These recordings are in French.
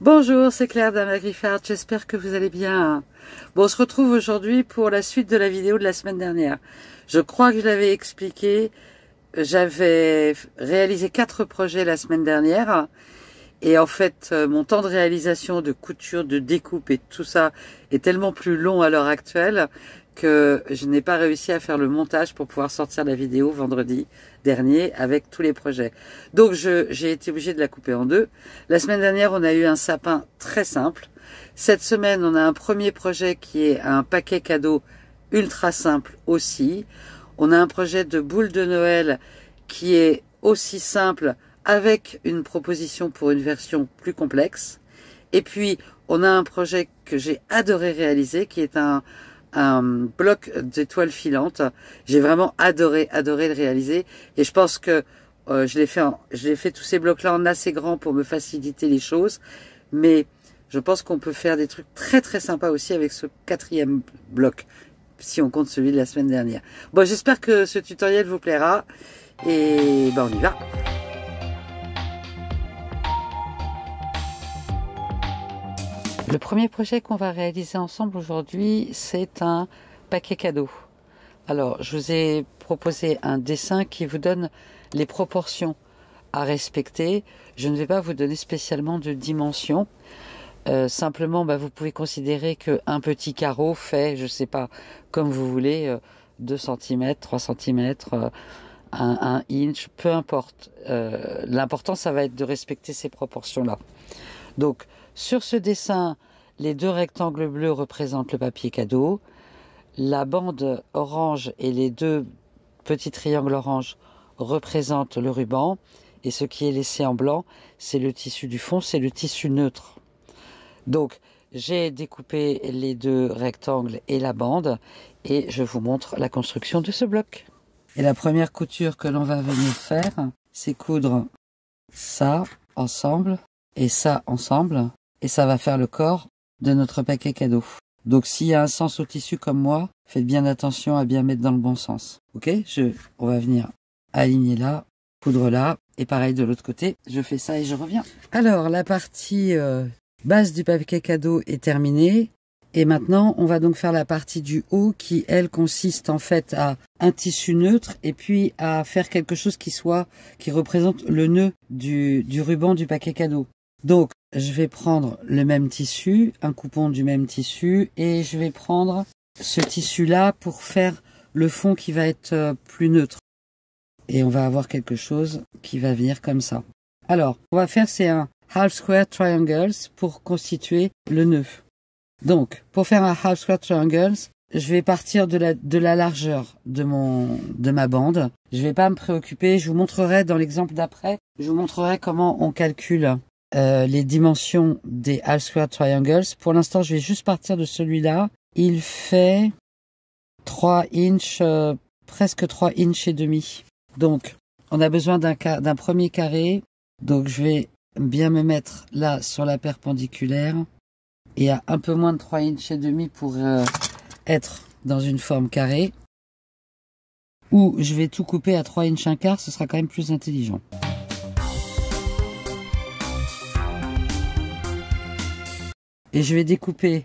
Bonjour, c'est Claire d'Anna Griffard, j'espère que vous allez bien. Bon, on se retrouve aujourd'hui pour la suite de la vidéo de la semaine dernière. Je crois que je l'avais expliqué, j'avais réalisé 4 projets la semaine dernière. Et en fait, mon temps de réalisation, de couture, de découpe et tout ça est tellement plus long à l'heure actuelle que je n'ai pas réussi à faire le montage pour pouvoir sortir la vidéo vendredi dernier avec tous les projets. Donc j'ai été obligée de la couper en deux. La semaine dernière, on a eu un sapin très simple. Cette semaine, on a un premier projet qui est un paquet cadeau ultra simple aussi. On a un projet de boule de Noël qui est aussi simple avec une proposition pour une version plus complexe. Et puis, on a un projet que j'ai adoré réaliser qui est un bloc d'étoiles filantes. J'ai vraiment adoré le réaliser et je pense que je l'ai fait tous ces blocs-là en assez grand pour me faciliter les choses, mais je pense qu'on peut faire des trucs très très sympas aussi avec ce 4e bloc, si on compte celui de la semaine dernière. Bon, j'espère que ce tutoriel vous plaira et ben on y va. Le premier projet qu'on va réaliser ensemble aujourd'hui, c'est un paquet cadeau. Alors, je vous ai proposé un dessin qui vous donne les proportions à respecter. Je ne vais pas vous donner spécialement de dimension. Simplement, vous pouvez considérer qu'un petit carreau fait, je ne sais pas, comme vous voulez, 2 cm, 3 cm, 1 inch, peu importe. L'important, ça va être de respecter ces proportions-là. Donc, sur ce dessin, les 2 rectangles bleus représentent le papier cadeau. La bande orange et les 2 petits triangles orange représentent le ruban. Et ce qui est laissé en blanc, c'est le tissu du fond, c'est le tissu neutre. Donc, j'ai découpé les 2 rectangles et la bande et je vous montre la construction de ce bloc. Et la première couture que l'on va venir faire, c'est coudre ça ensemble et ça ensemble. Et ça va faire le corps de notre paquet cadeau. Donc s'il y a un sens au tissu comme moi, faites bien attention à bien mettre dans le bon sens. Ok, on va venir aligner là, coudre là, et pareil de l'autre côté, je fais ça et je reviens. Alors la partie base du paquet cadeau est terminée. Et maintenant, on va donc faire la partie du haut qui, elle, consiste en fait à un tissu neutre et puis à faire quelque chose qui représente le nœud du ruban du paquet cadeau. Donc, je vais prendre le même tissu, un coupon du même tissu, et je vais prendre ce tissu-là pour faire le fond qui va être plus neutre. Et on va avoir quelque chose qui va venir comme ça. Alors, ce qu'on va faire, c'est un half square triangles pour constituer le nœud. Donc, pour faire un half square triangles, je vais partir de la largeur de ma bande. Je vais pas me préoccuper, je vous montrerai dans l'exemple d'après, je vous montrerai comment on calcule les dimensions des half square triangles. Pour l'instant, je vais juste partir de celui-là. Il fait 3 inches, presque 3 inches et demi. Donc, on a besoin d'un premier carré. Donc, je vais bien me mettre là sur la perpendiculaire et à un peu moins de 3 inches et demi pour être dans une forme carrée. Ou je vais tout couper à 3 inches un quart, ce sera quand même plus intelligent. Et je vais découper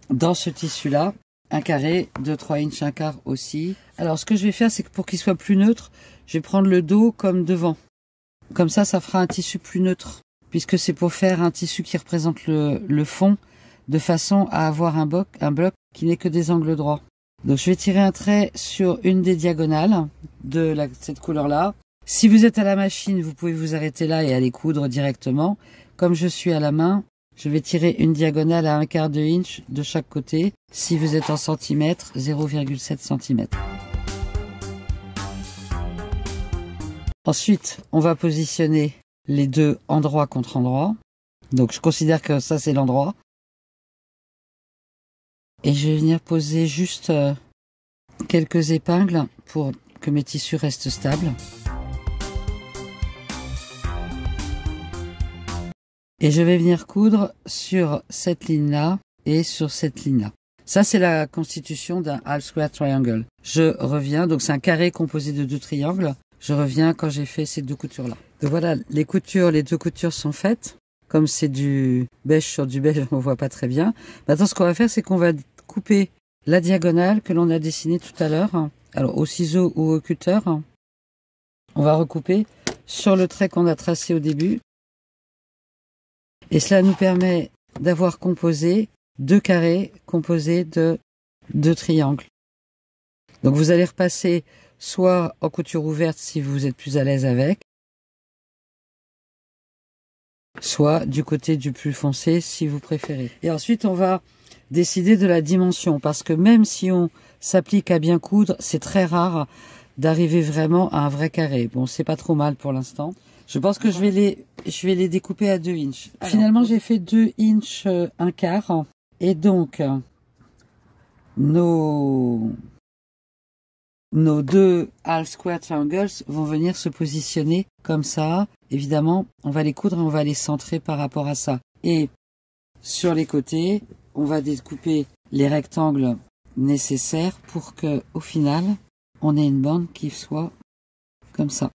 dans ce tissu-là un carré de 3 inches un quart aussi. Alors ce que je vais faire, c'est que pour qu'il soit plus neutre, je vais prendre le dos comme devant. Comme ça fera un tissu plus neutre, puisque c'est pour faire un tissu qui représente le fond, de façon à avoir un bloc qui n'est que des angles droits. Donc je vais tirer un trait sur une des diagonales de cette couleur-là. Si vous êtes à la machine, vous pouvez vous arrêter là et aller coudre directement. Comme je suis à la main, je vais tirer une diagonale à 1/4 de inch de chaque côté. Si vous êtes en centimètres, 0,7 cm. Ensuite, on va positionner les 2 endroit contre endroit. Donc je considère que ça c'est l'endroit. Et je vais venir poser juste quelques épingles pour que mes tissus restent stables. Et je vais venir coudre sur cette ligne-là et sur cette ligne-là. Ça, c'est la constitution d'un half square triangle. Je reviens, donc c'est un carré composé de 2 triangles. Je reviens quand j'ai fait ces 2 coutures-là. Donc voilà, les 2 coutures sont faites. comme c'est du beige sur du beige, on ne voit pas très bien. Maintenant, ce qu'on va faire, c'est qu'on va couper la diagonale que l'on a dessinée tout à l'heure. Alors, au ciseau ou au cutter, on va recouper sur le trait qu'on a tracé au début. Et cela nous permet d'avoir composé 2 carrés composés de 2 triangles. Donc, vous allez repasser soit en couture ouverte si vous êtes plus à l'aise avec, soit du côté du plus foncé si vous préférez. Et ensuite, on va décider de la dimension, parce que même si on s'applique à bien coudre, c'est très rare d'arriver vraiment à un vrai carré. Bon, c'est pas trop mal pour l'instant. Je pense que je vais les découper à 2 inches. Alors, finalement, j'ai fait 2 inches 1/4. Et donc, nos 2 half square triangles vont venir se positionner comme ça. Évidemment, on va les coudre et on va les centrer par rapport à ça. Et sur les côtés, on va découper les rectangles nécessaires pour que, au final, on ait une bande qui soit comme ça.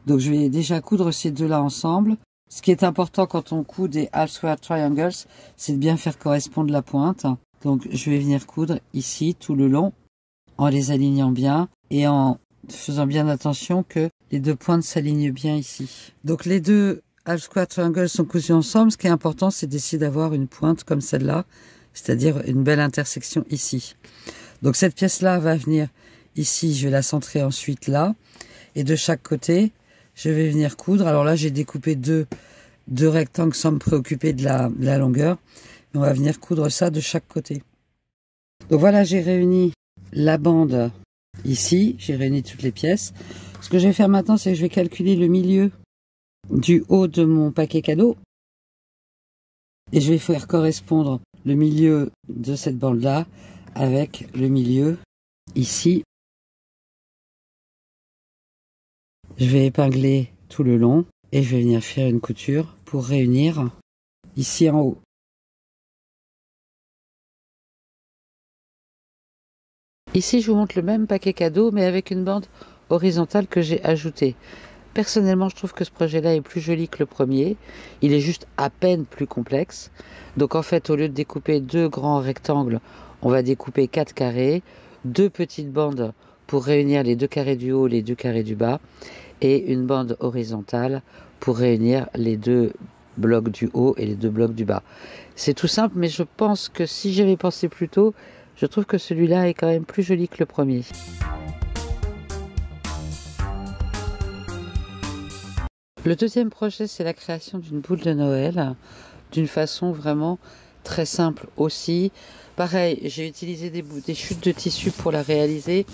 Donc, je vais déjà coudre ces deux-là ensemble. Ce qui est important quand on coud des half square triangles, c'est de bien faire correspondre la pointe. Donc, je vais venir coudre ici tout le long, en les alignant bien et en faisant bien attention que les 2 pointes s'alignent bien ici. Donc les 2 half square triangles sont cousus ensemble. Ce qui est important, c'est d'essayer d'avoir une pointe comme celle-là, c'est-à-dire une belle intersection ici. Donc cette pièce-là va venir ici, je vais la centrer ensuite là. Et de chaque côté, je vais venir coudre. Alors là, j'ai découpé deux rectangles sans me préoccuper de la longueur. Et on va venir coudre ça de chaque côté. Donc voilà, j'ai réuni la bande ici, j'ai réuni toutes les pièces. Ce que je vais faire maintenant, c'est que je vais calculer le milieu du haut de mon paquet cadeau. Et je vais faire correspondre le milieu de cette bande-là avec le milieu ici. Je vais épingler tout le long et je vais venir faire une couture pour réunir ici en haut. Ici, je vous montre le même paquet cadeau, mais avec une bande horizontale que j'ai ajoutée. Personnellement, je trouve que ce projet-là est plus joli que le premier. Il est juste à peine plus complexe. Donc en fait, au lieu de découper 2 grands rectangles, on va découper 4 carrés, 2 petites bandes pour réunir les 2 carrés du haut, les 2 carrés du bas, et une bande horizontale pour réunir les 2 blocs du haut et les 2 blocs du bas. C'est tout simple, mais je pense que si j'avais pensé plus tôt, je trouve que celui-là est quand même plus joli que le premier. Le deuxième projet, c'est la création d'une boule de Noël, d'une façon vraiment très simple aussi. Pareil, j'ai utilisé des chutes de tissu pour la réaliser.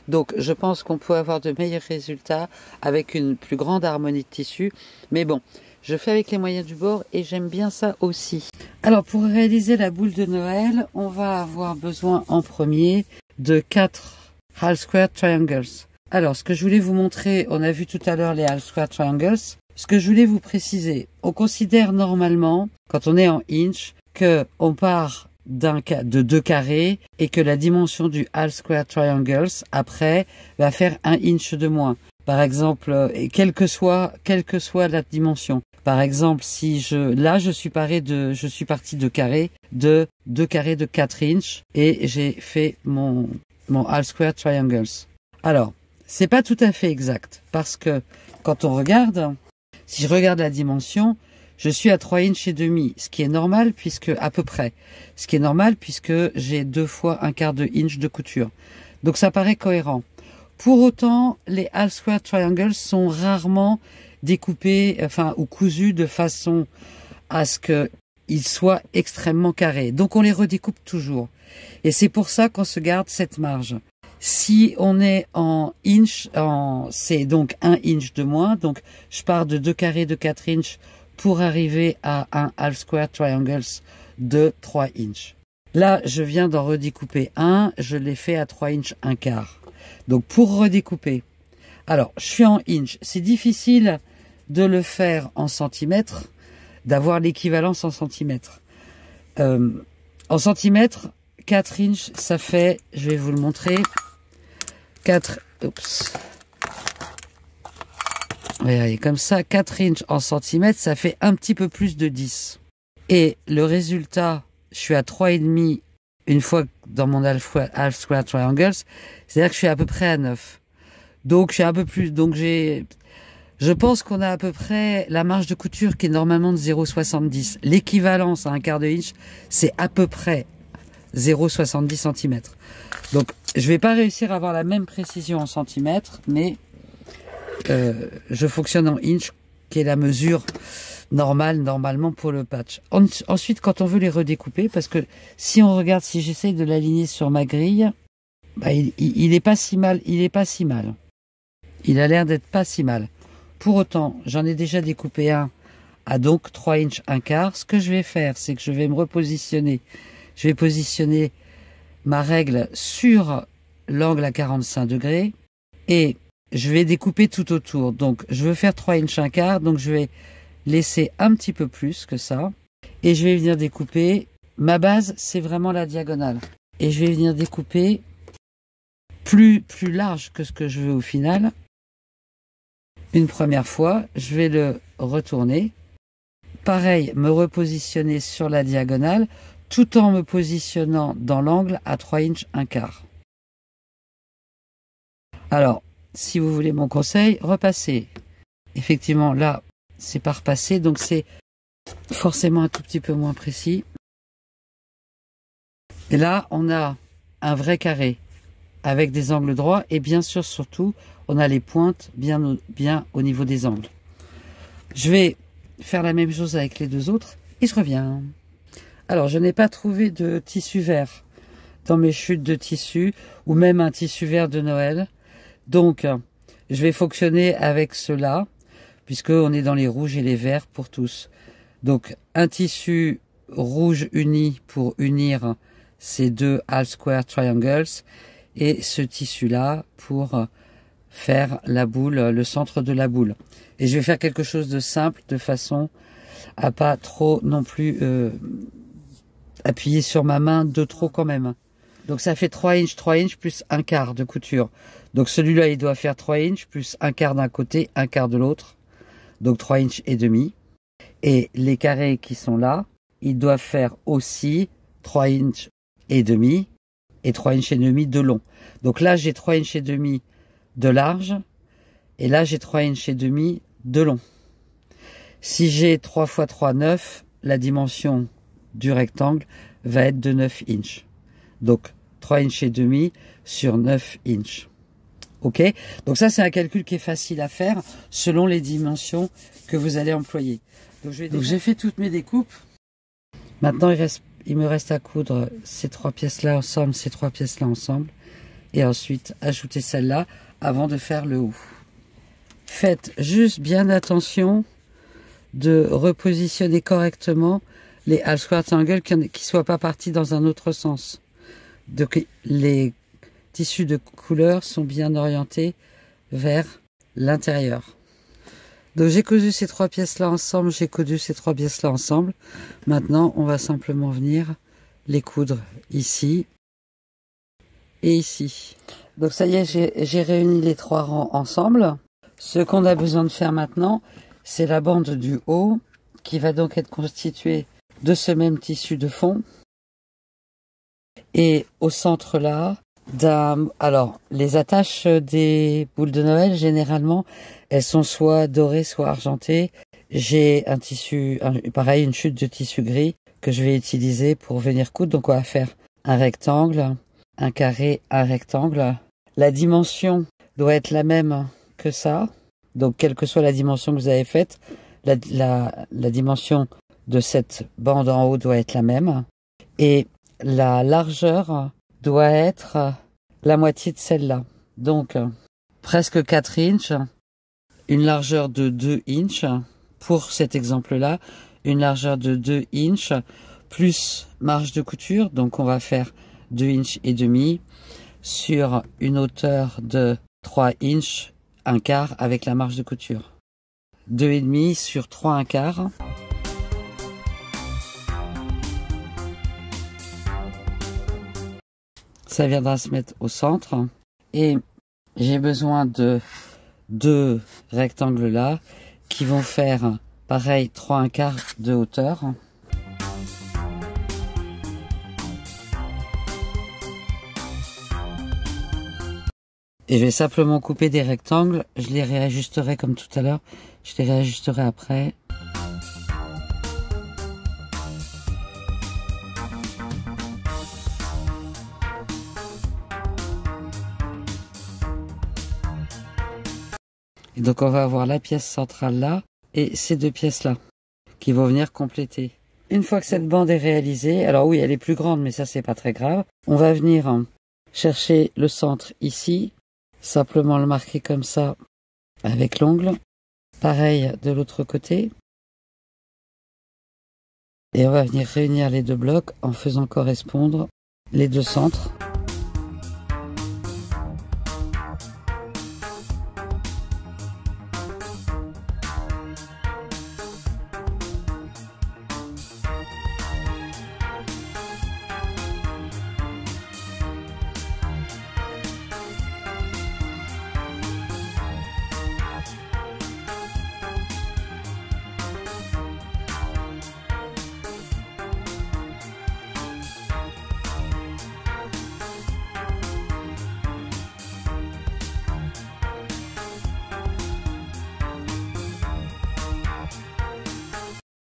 Donc je pense qu'on peut avoir de meilleurs résultats avec une plus grande harmonie de tissu. Mais bon, je fais avec les moyens du bord et j'aime bien ça aussi. Alors pour réaliser la boule de Noël, on va avoir besoin en premier de 4 half square triangles. Alors ce que je voulais vous montrer, on a vu tout à l'heure les half square triangles. Ce que je voulais vous préciser, on considère normalement, quand on est en inch, qu'on part de 2 carrés et que la dimension du half square triangles après va faire 1 inch de moins. Par exemple, quelle que soit la dimension. Par exemple, si je suis parti de carrés de 2 carrés de 4 inches et j'ai fait mon half square triangles. Alors, c'est pas tout à fait exact parce que quand on regarde, si je regarde la dimension, je suis à 3 inches et demi, ce qui est normal puisque, à peu près, ce qui est normal puisque j'ai 2 fois 1/4 de inch de couture. Donc ça paraît cohérent. Pour autant, les half square triangles sont rarement découpés, ou cousus de façon à ce qu'ils soient extrêmement carrés. Donc on les redécoupe toujours. Et c'est pour ça qu'on se garde cette marge. Si on est en inch, c'est donc 1 inch de moins. Donc je pars de 2 carrés de 4 inches pour arriver à un half square triangles de 3 inches. Là, je viens d'en redécouper un, je l'ai fait à 3 inches 1/4. Donc pour redécouper, alors je suis en inch, c'est difficile de le faire en centimètres, d'avoir l'équivalence en centimètres. En centimètres, 4 inches, ça fait, je vais vous le montrer, 4, Voyez, comme ça, 4 inches en centimètres, ça fait un petit peu plus de 10. Et le résultat, je suis à 3,5 une fois dans mon half square triangles, c'est-à-dire que je suis à peu près à 9. Donc, je suis un peu plus. Donc, je pense qu'on a à peu près la marge de couture qui est normalement de 0,70. L'équivalence à un quart de inch, c'est à peu près 0,70 cm. Donc, je vais pas réussir à avoir la même précision en centimètres, mais je fonctionne en inch, qui est la mesure normale, normalement, pour le patch. Ensuite, quand on veut les redécouper, parce que si on regarde, si j'essaye de l'aligner sur ma grille, bah, il est pas si mal, il est pas si mal. Il a l'air d'être pas si mal. Pour autant, j'en ai déjà découpé un à donc 3 inches 1/4. Ce que je vais faire, c'est que je vais me repositionner. Je vais positionner ma règle sur l'angle à 45 degrés et je vais découper tout autour. Donc, je veux faire 3 inches 1/4, donc je vais laisser un petit peu plus que ça. Et je vais venir découper. Ma base, c'est vraiment la diagonale. Et je vais venir découper plus large que ce que je veux au final. Une première fois, je vais le retourner. Pareil, me repositionner sur la diagonale, tout en me positionnant dans l'angle à 3 inches 1/4. Alors, si vous voulez mon conseil, repassez. Effectivement, là, c'est pas repassé, donc c'est forcément un tout petit peu moins précis. Et là, on a un vrai carré avec des angles droits et bien sûr, surtout, on a les pointes bien au niveau des angles. Je vais faire la même chose avec les deux autres et je reviens. Alors, je n'ai pas trouvé de tissu vert dans mes chutes de tissu ou même un tissu vert de Noël. Donc, je vais fonctionner avec cela puisqu'on est dans les rouges et les verts pour tous. Donc, un tissu rouge uni pour unir ces deux half square triangles et ce tissu-là pour faire la boule, le centre de la boule. Et je vais faire quelque chose de simple de façon à pas trop non plus appuyer sur ma main de trop quand même. Donc ça fait 3 inches plus 1/4 de couture. Donc celui-là il doit faire 3 inches plus 1/4 d'un côté, 1/4 de l'autre. Donc 3 inches et demi. Et les carrés qui sont là, ils doivent faire aussi 3 inches et demi et 3 inches et demi de long. Donc là j'ai 3 inches et demi de large et là j'ai 3 inches et demi de long. Si j'ai 3 x 3, 9, la dimension du rectangle va être de 9 inches. Donc 3 inches et demi sur 9 inches. Ok? Donc ça c'est un calcul qui est facile à faire selon les dimensions que vous allez employer. Donc j'ai fait toutes mes découpes. Maintenant il me reste à coudre ces 3 pièces-là ensemble, ces 3 pièces-là ensemble. Et ensuite ajouter celle-là avant de faire le haut. Faites juste bien attention de repositionner correctement les half square triangles qui ne soient pas partis dans un autre sens. Donc les tissus de couleur sont bien orientés vers l'intérieur. Donc j'ai cousu ces 3 pièces-là ensemble, j'ai cousu ces 3 pièces-là ensemble. Maintenant, on va simplement venir les coudre ici et ici. Donc ça y est, j'ai réuni les 3 rangs ensemble. Ce qu'on a besoin de faire maintenant, c'est la bande du haut qui va donc être constituée de ce même tissu de fond. Et au centre là, alors les attaches des boules de Noël, généralement, elles sont soit dorées, soit argentées. J'ai un tissu, pareil, une chute de tissu gris que je vais utiliser pour venir coudre. Donc on va faire un rectangle, un carré, un rectangle. La dimension doit être la même que ça. Donc, quelle que soit la dimension que vous avez faite, la dimension de cette bande en haut doit être la même. Et la largeur doit être la moitié de celle-là. Donc, presque 4 inches, une largeur de 2 inches pour cet exemple-là, une largeur de 2 inches plus marge de couture. Donc, on va faire 2 inches et demi sur une hauteur de 3 inches 1/4 avec la marge de couture. 2,5 sur 3 1/4. Ça viendra se mettre au centre. Et j'ai besoin de deux rectangles là qui vont faire pareil 3 1/4 de hauteur. Et je vais simplement couper des rectangles, je les réajusterai comme tout à l'heure, je les réajusterai après. Et donc on va avoir la pièce centrale là et ces deux pièces là qui vont venir compléter. Une fois que cette bande est réalisée, alors oui elle est plus grande mais ça c'est pas très grave, on va venir chercher le centre ici. Simplement le marquer comme ça avec l'ongle. Pareil de l'autre côté. Et on va venir réunir les deux blocs en faisant correspondre les deux centres.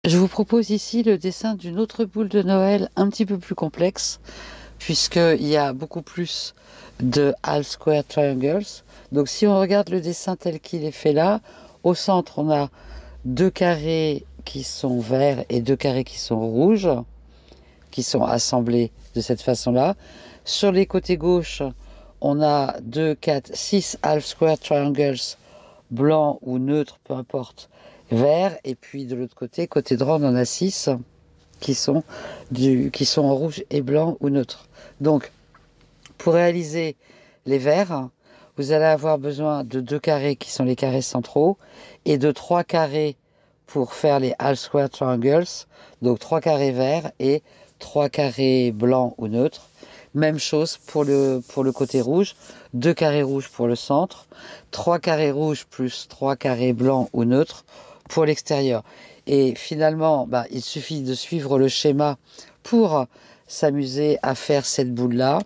Je vous propose ici le dessin d'une autre boule de Noël un petit peu plus complexe, puisqu'il y a beaucoup plus de half square triangles. Donc si on regarde le dessin tel qu'il est fait là, au centre on a deux carrés qui sont verts et deux carrés qui sont rouges, qui sont assemblés de cette façon-là. Sur les côtés gauche, on a 2, 4, 6 half square triangles blancs ou neutres, peu importe, vert, et puis de l'autre côté, côté droit, on en a 6 qui sont en rouge et blanc ou neutre. Donc, pour réaliser les verts, vous allez avoir besoin de 2 carrés qui sont les carrés centraux et de 3 carrés pour faire les half square triangles. Donc 3 carrés verts et 3 carrés blancs ou neutres. Même chose pour le côté rouge, 2 carrés rouges pour le centre, 3 carrés rouges plus 3 carrés blancs ou neutres pour l'extérieur. Et finalement, il suffit de suivre le schéma pour s'amuser à faire cette boule-là.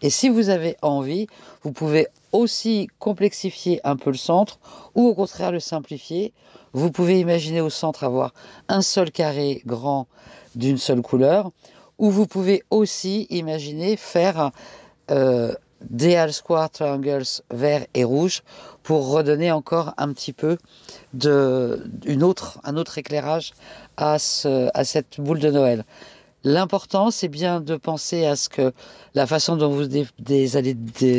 Et si vous avez envie, vous pouvez aussi complexifier un peu le centre ou au contraire le simplifier. Vous pouvez imaginer au centre avoir un seul carré grand d'une seule couleur, ou vous pouvez aussi imaginer faire des half square triangles verts et rouges pour redonner encore un petit peu un autre éclairage à cette boule de Noël. L'important, c'est bien de penser à ce que la façon dont vous allez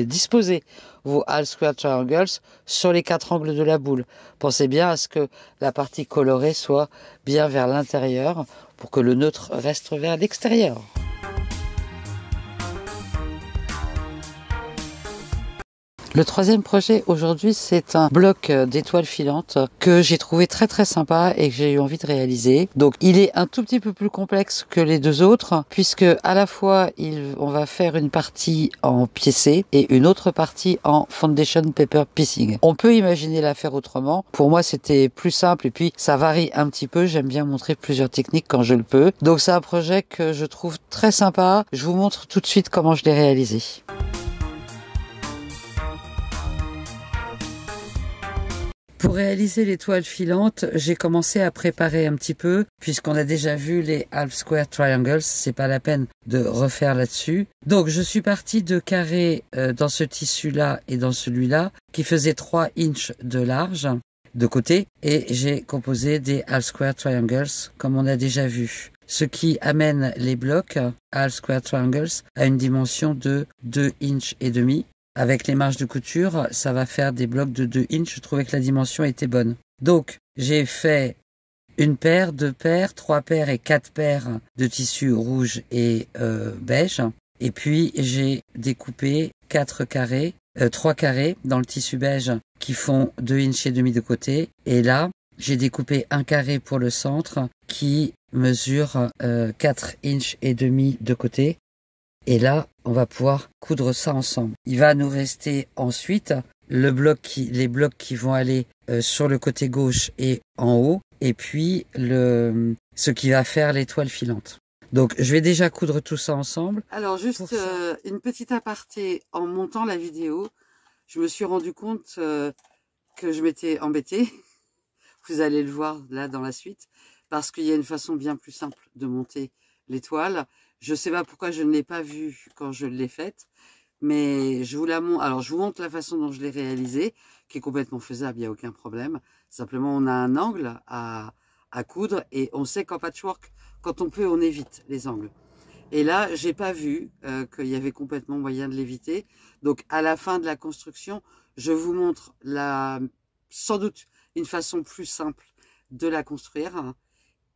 disposer vos half square triangles sur les 4 angles de la boule. Pensez bien à ce que la partie colorée soit bien vers l'intérieur pour que le neutre reste vers l'extérieur. Le troisième projet aujourd'hui, c'est un bloc d'étoiles filantes que j'ai trouvé très très sympa et que j'ai eu envie de réaliser. Donc il est un tout petit peu plus complexe que les deux autres, puisque à la fois on va faire une partie en piécé et une autre partie en foundation paper piecing. On peut imaginer la faire autrement. Pour moi c'était plus simple et puis ça varie un petit peu. J'aime bien montrer plusieurs techniques quand je le peux. Donc c'est un projet que je trouve très sympa. Je vous montre tout de suite comment je l'ai réalisé. Pour réaliser les toiles filantes, j'ai commencé à préparer un petit peu, puisqu'on a déjà vu les half square triangles, c'est pas la peine de refaire là-dessus. Donc je suis partie de carrés dans ce tissu-là et dans celui-là, qui faisaient 3 inches de large de côté, et j'ai composé des half square triangles, comme on a déjà vu. Ce qui amène les blocs half square triangles à une dimension de 2 inches et demi. Avec les marges de couture, ça va faire des blocs de 2 inches. Je trouvais que la dimension était bonne. Donc, j'ai fait une paire, 2 paires, 3 paires et 4 paires de tissu rouge et beige. Et puis, j'ai découpé 4 carrés, 3 carrés dans le tissu beige qui font 2 inches et demi de côté. Et là, j'ai découpé un carré pour le centre qui mesure 4 inches et demi de côté. Et là, on va pouvoir coudre ça ensemble. Il va nous rester ensuite les blocs qui vont aller sur le côté gauche et en haut, et puis ce qui va faire l'étoile filante. Donc, je vais déjà coudre tout ça ensemble. Alors, juste une petite aparté. En montant la vidéo, je me suis rendu compte que je m'étais embêtée. Vous allez le voir là dans la suite. Parce qu'il y a une façon bien plus simple de monter l'étoile. Je ne sais pas pourquoi je ne l'ai pas vue quand je l'ai faite. Mais je vous la montre. Alors, je vous montre la façon dont je l'ai réalisée, qui est complètement faisable, il n'y a aucun problème. Simplement, on a un angle à coudre et on sait qu'en patchwork, quand on peut, on évite les angles. Et là, j'ai pas vu qu'il y avait complètement moyen de l'éviter. Donc, à la fin de la construction, je vous montre sans doute une façon plus simple de la construire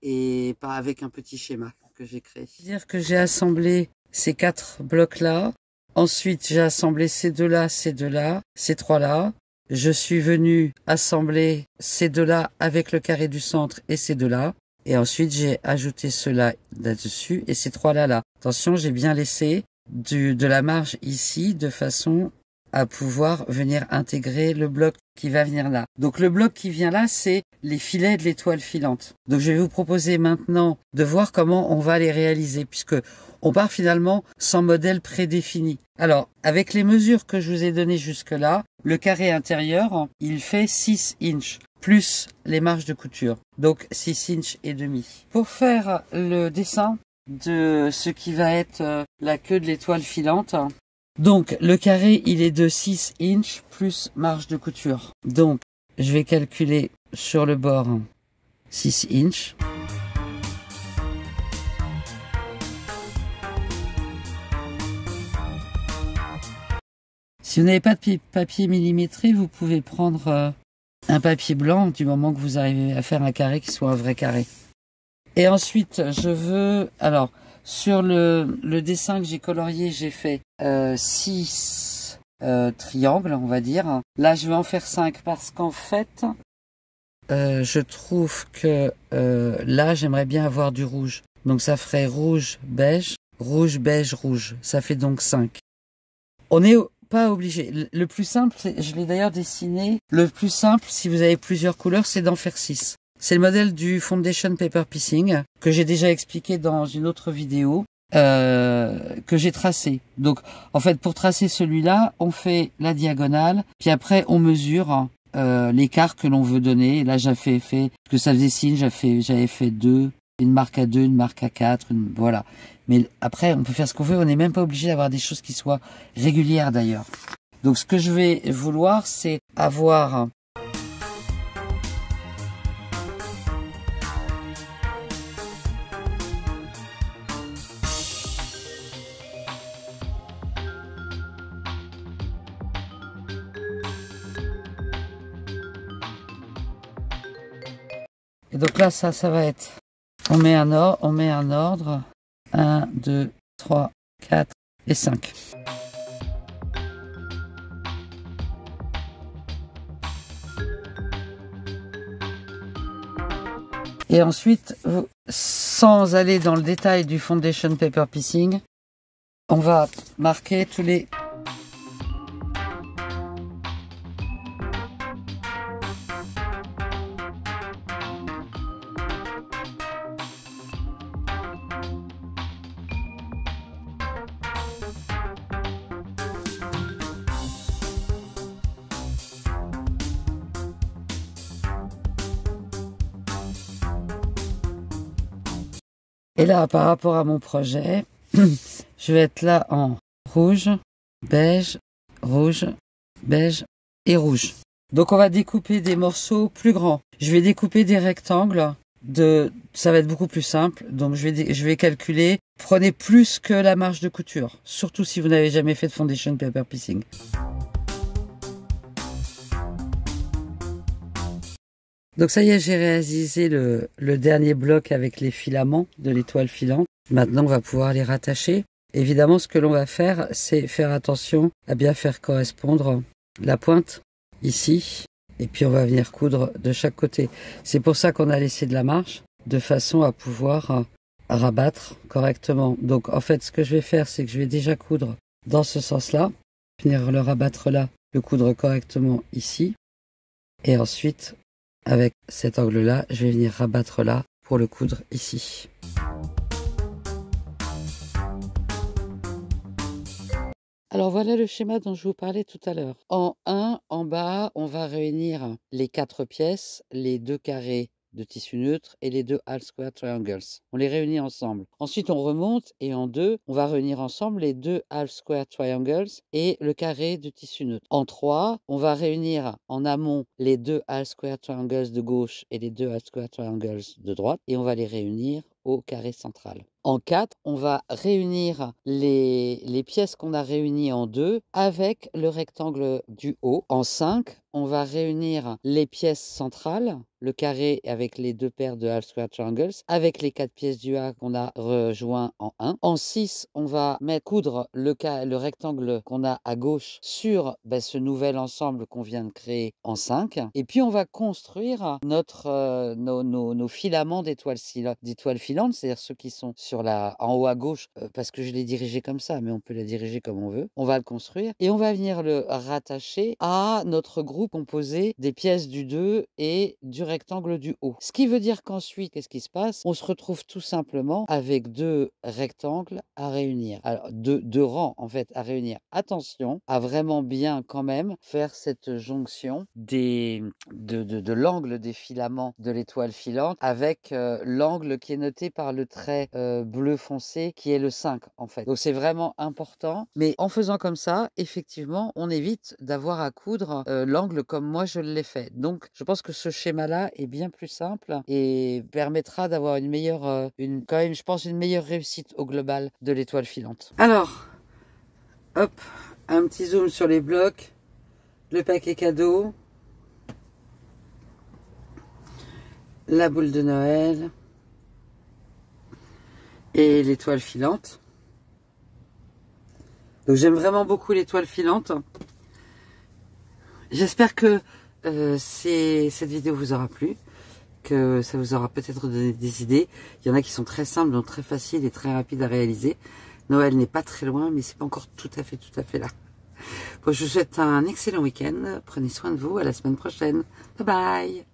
et pas avec un petit schéma que j'ai créé. C'est-à-dire que j'ai assemblé ces 4 blocs-là. Ensuite, j'ai assemblé ces deux-là, ces trois-là. Je suis venu assembler ces deux-là avec le carré du centre et ces deux-là. Et ensuite, j'ai ajouté ceux-là là-dessus et ces trois-là là. Attention, j'ai bien laissé de la marge ici de façon à pouvoir venir intégrer le bloc qui va venir là. Donc le bloc qui vient là, c'est les filets de l'étoile filante. Donc je vais vous proposer maintenant de voir comment on va les réaliser puisque on part finalement sans modèle prédéfini. Alors, avec les mesures que je vous ai données jusque-là, le carré intérieur, il fait 6 inches plus les marges de couture. Donc 6 inches et demi. Pour faire le dessin de ce qui va être la queue de l'étoile filante, donc le carré il est de 6 inches plus marge de couture. Donc je vais calculer sur le bord 6 inches. Si vous n'avez pas de papier millimétré, vous pouvez prendre un papier blanc du moment que vous arrivez à faire un carré qui soit un vrai carré. Et ensuite, je veux... Alors, sur le dessin que j'ai colorié, j'ai fait 6 triangles, on va dire. Là, je vais en faire 5 parce qu'en fait, je trouve que là, j'aimerais bien avoir du rouge. Donc, ça ferait rouge, beige, rouge. Ça fait donc 5. On n'est pas obligé. Le plus simple, je l'ai d'ailleurs dessiné, le plus simple, si vous avez plusieurs couleurs, c'est d'en faire 6. C'est le modèle du Foundation Paper Piecing que j'ai déjà expliqué dans une autre vidéo que j'ai tracé. Donc, en fait, pour tracer celui-là, on fait la diagonale, puis après, on mesure l'écart que l'on veut donner. Là, j'avais fait, que ça faisait signe, j'avais fait 2, une marque à 2, une marque à 4, voilà. Mais après, on peut faire ce qu'on veut, on n'est même pas obligé d'avoir des choses qui soient régulières d'ailleurs. Donc, ce que je vais vouloir, c'est avoir... Et donc là, ça va être... On met un ordre. 1, 2, 3, 4 et 5. Et ensuite, sans aller dans le détail du Foundation Paper Piecing, on va marquer tous les... Et là, par rapport à mon projet, je vais être là en rouge, beige et rouge. Donc on va découper des morceaux plus grands. Je vais découper des rectangles. Ça va être beaucoup plus simple. Donc je vais calculer. Prenez plus que la marge de couture. Surtout si vous n'avez jamais fait de Foundation Paper Piecing. Donc ça y est, j'ai réalisé le dernier bloc avec les filaments de l'étoile filante. Maintenant, on va pouvoir les rattacher. Évidemment, ce que l'on va faire, c'est faire attention à bien faire correspondre la pointe ici. Et puis, on va venir coudre de chaque côté. C'est pour ça qu'on a laissé de la marge, de façon à pouvoir rabattre correctement. Donc, en fait, ce que je vais faire, c'est que je vais déjà coudre dans ce sens-là, venir le rabattre là le coudre correctement ici. Et ensuite, avec cet angle-là, je vais venir rabattre là pour le coudre ici. Alors voilà le schéma dont je vous parlais tout à l'heure. En 1, en bas, on va réunir les 4 pièces, les 2 carrés de tissu neutre et les 2 half square triangles. On les réunit ensemble. Ensuite, on remonte et en 2, on va réunir ensemble les 2 half square triangles et le carré de tissu neutre. En 3, on va réunir en amont les 2 half square triangles de gauche et les 2 half square triangles de droite et on va les réunir au carré central. En 4, on va réunir les pièces qu'on a réunies en 2 avec le rectangle du haut. En 5, on va réunir les pièces centrales, le carré avec les 2 paires de half square triangles, avec les 4 pièces du A qu'on a rejoint en 1. En 6, on va coudre le rectangle qu'on a à gauche sur ce nouvel ensemble qu'on vient de créer en 5. Et puis, on va construire nos filaments d'étoiles filantes, c'est-à-dire ceux qui sont en haut à gauche, parce que je l'ai dirigé comme ça, mais on peut la diriger comme on veut. On va le construire et on va venir le rattacher à notre groupe composé des pièces du 2 et du rectangle du haut. Ce qui veut dire qu'ensuite, qu'est-ce qui se passe? On se retrouve tout simplement avec 2 rectangles à réunir. Alors, deux rangs, en fait, à réunir. Attention à vraiment bien, quand même, faire cette jonction de l'angle des filaments de l'étoile filante avec l'angle qui est noté par le trait bleu foncé, qui est le 5, en fait. Donc, c'est vraiment important. Mais en faisant comme ça, effectivement, on évite d'avoir à coudre l'angle comme moi je l'ai fait. Donc, je pense que ce schéma-là est bien plus simple et permettra d'avoir une meilleure, quand même, je pense, une meilleure réussite au global de l'étoile filante. Alors, hop, un petit zoom sur les blocs, le paquet cadeau, la boule de Noël et l'étoile filante. Donc j'aime vraiment beaucoup l'étoile filante. J'espère que cette vidéo vous aura plu, que ça vous aura peut-être donné des idées. Il y en a qui sont très simples, donc très faciles et très rapides à réaliser. Noël n'est pas très loin, mais c'est pas encore tout à fait là. Bon, je vous souhaite un excellent week-end. Prenez soin de vous. À la semaine prochaine. Bye bye.